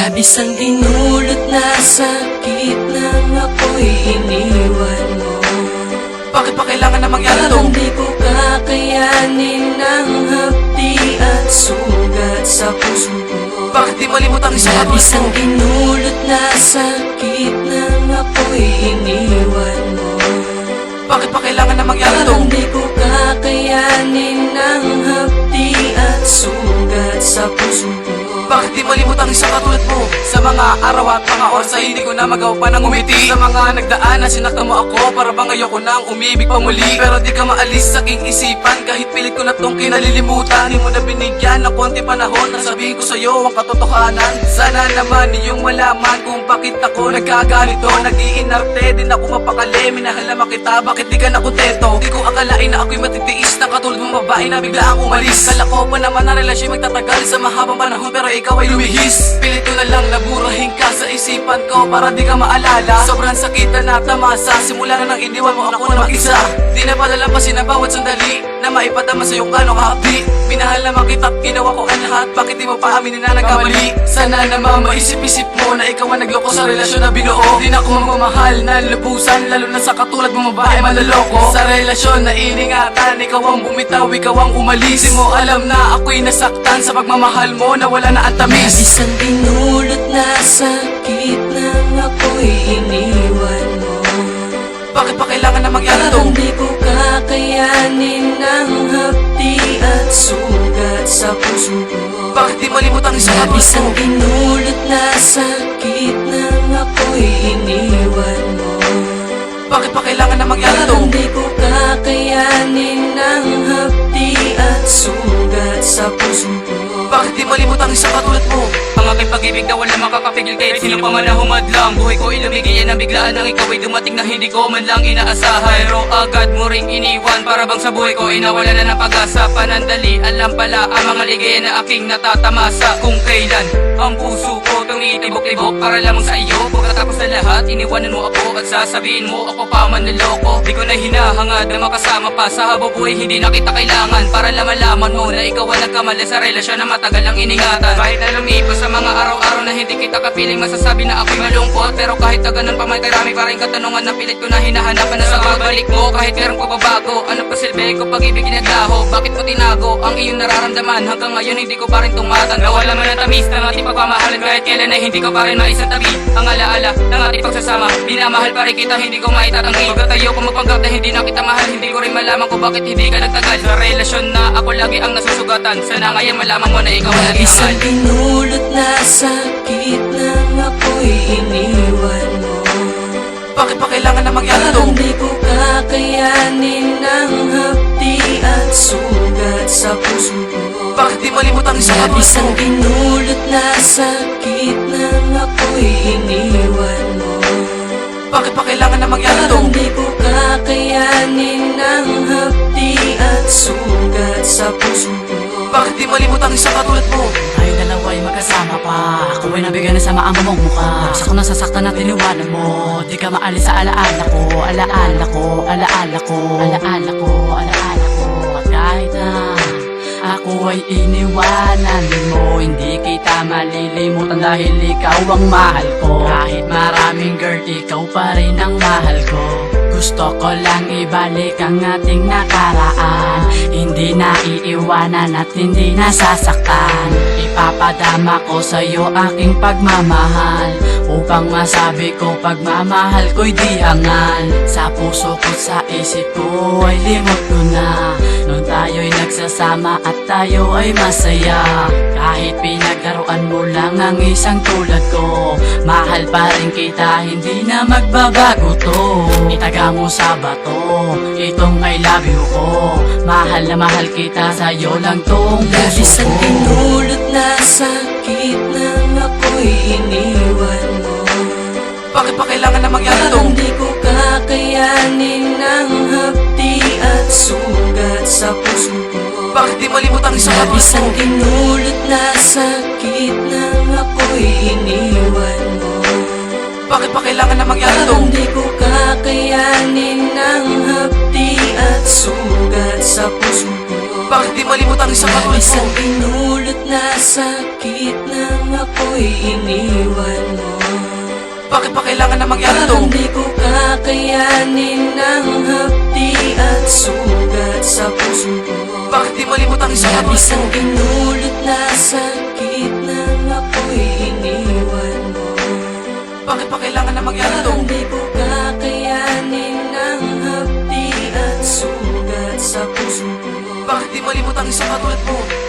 Labis ang dinulot na sakit nang ako'y iniwan mo. Bakit pa kailangan na mangyari to? Parang di ko kakayanin ng hapdi at sugat sa puso ko. Bakit di malimot ang isang katulad Labis ang mo? dinulot na sakit nang ako'y iniwan mo. Bakit pa kailangan na mangyari to? Parang di ko kakayanin ng hapdi at sugat sa puso ko. Bakit di malimot ang isang katulad mo? Sa mga araw at mga oras ay hindi ko na magawa pa ng umiti. Sa mga nagdaan na sinaktan mo ako, para bang ayoko nang umibig pa muli. Pero di ka maalis sa aking isipan, kahit pilit ko na tong kinalilimutan. Di mo na binigyan ng konti panahon na sabihin ko sa'yo ang katotohanan. Sana naman iyong malaman kung bakit ako nagkaganito. Nag-iinarte din ako mapakali, minahalaman kita, bakit di ka na kontento? Di ko akalain na ako'y matitiis na katulad mong babae na bigla ang umalis. Kala ko pa naman na relasyon magtatagal sa mahabang panahon, pero ikaw ay lumihis. Pilit ko na lang naburahin ka sa isipan ko para di ka maalala. Sobrang sakit na natamasa, simula na nang iniwan mo ako na mag-isa. Di na palalampasin ang bawat sandali na maipadama sa iyong gano'ng kahapdi. Minahal naman kita, ginawa ko ang lahat, bakit di mo pa aminin na nagkamali? Sana naman maisip-isip mo na ikaw ang nagloko sa relasyon na binuo. Di na ako mamamahal na lubusan, lalo na sa katulad mo babae manloloko. Sa relasyon na iningatan, ikaw ang bumitaw, ikaw ang umalis. Di mo alam na ako'y nasaktan sa pagmamahal mo na wala na ang tamis. Labis ang dinulot na sakit nang ako'y iniwan mo. Bakit pa kailangan na mangyari to? Parang di ko kakayanin ng hapdi at sugat sa puso ko. Bakit di malimot ang isang katulad Labis mo? ang dinulot na sakit nang ako'y iniwan mo. Bakit pa kailangan na mangyari to? Parang di ko kakayanin ng hapdi at sugat sa puso ko. Bakit di malimot ang isang katulad mo? Ang aking pag-ibig na wala makakapigil kahit sino pa man na humadlang. Buhay ko ilumigay na biglaan nang ikaw ay dumating na hindi ko man lang inaasahan. Pero agad mo ring iniwan, para bang sa buhay ko ay nawala na ng pag-asa. Panandali, alam pala ang mga ligaya na aking natatamasa. Kung kailan ang puso ko tumitibok-tibok para lamang sa iyo. Pagkatapos na lahat, iniwanan mo ako at sasabihin mo ako pa man naloko. Di ko na hinahangad na makasama pa sa habang buhay, hindi na kita kailangan. Para lamalaman mo na ikaw ang nagkamali sa relasyon na matagal ang iningatan. Kahit na lumipas sa mga araw-araw na hindi kita kapiling, masasabi na ako'y malungkot. Pero kahit na ganun pa man, karami pa rin katanungan na pilit ko na hinahanapan na sa babalik mo. Kahit meron pagbabago, ano pa silbi ko pag-ibig ginaglaho? Bakit mo tinago ang iyong nararamdaman? Hanggang ngayon hindi ko pa rin tumatan. Nawala man ang tamis ng ating pagmamahalan, kahit kailan ay hindi ko pa rin maisantabi. Ang alaala ng ating pagsasama, minamahal pa rin kita, hindi ko maitatanggi. Pagkatayo ko magpanggap na hindi na kita mahal, hindi ko rin malaman kung bakit hindi ka nagtagal. Sa relasyon na ako lagi ang nasusugatan, sana ngayon malaman mo na ikaw ang naging Labis mahal. ang dinulot na sakit nang ako'y iniwan mo. Bakit pa kailangan na mangyari to? Parang di ko kakayanin ng hapdi at sugat sa puso ko. Bakit di malimot ang isang katulad Labis mo? ang dinulot na sakit nang ako'y iniwan mo. Bakit pa kailangan na mangyari to? Parang di ko kakayanin ng hapdi at sugat sa puso ko. Bakit di malimot ang isang katulad mo? Tayo dalawa ay magkasama pa. Ako ay nabigyan na sa maang mong mukha. Sa ko nasasaktan na tiniwanan mo. Di ka maalis sa alaala ko. Alaala ko, alaala ko, alaala ko, alaala ko. At kahit na ako ay iniwanan mo, hindi kita malilimutan dahil ikaw ang mahal ko. Kahit maraming girl, ikaw pa rin ang mahal ko. Gusto ko lang ibalik ang ating nakaraan. Hindi na iiwanan at hindi nasasaktan. Ipapadama ko sa'yo aking pagmamahal, upang masabi ko pagmamahal ko'y di hangal. Sa puso ko, sa isip ko ay limot ko na. Noon tayo'y nagsasama at tayo ay masaya. Kahit pinaglaruan mo lang ang isang tulad ko, mahal pa rin kita, hindi na magbabago to. Itaga mo sa bato itong I love you ko. Mahal na mahal kita, sa'yo lang tong puso Labis ang ko. dinulot na sakit nang ako'y iniwan mo. Bakit pa kailangan na mangyari to? Parang di ko kakayanin ng hapdi at sugat sa puso ko. Bakit di malimot ang isang katulad Labis mo? ang dinulot na sakit nang ako'y iniwan mo. Bakit pa kailangan na mangyari to? Parang di ko kakayanin ng hapdi at sugat sa puso ko. Bakit di malimot ang isang katulad mo? Isang pinulot na sakit nang ako'y iniwan mo. Bakit pa kailangan na mangyari to? Parang di ko kakayanin ang hapdi at sugat sa puso ko. Bakit di malimot ang isang katulad mo? Isang pinulot na sakit nang ako'y iniwan mo. Bakit pa kailangan na mangyari to? Parang di ko kakayanin ang hapdi at sugat sa puso ko. Bakit di malimot ang isang katulad mo?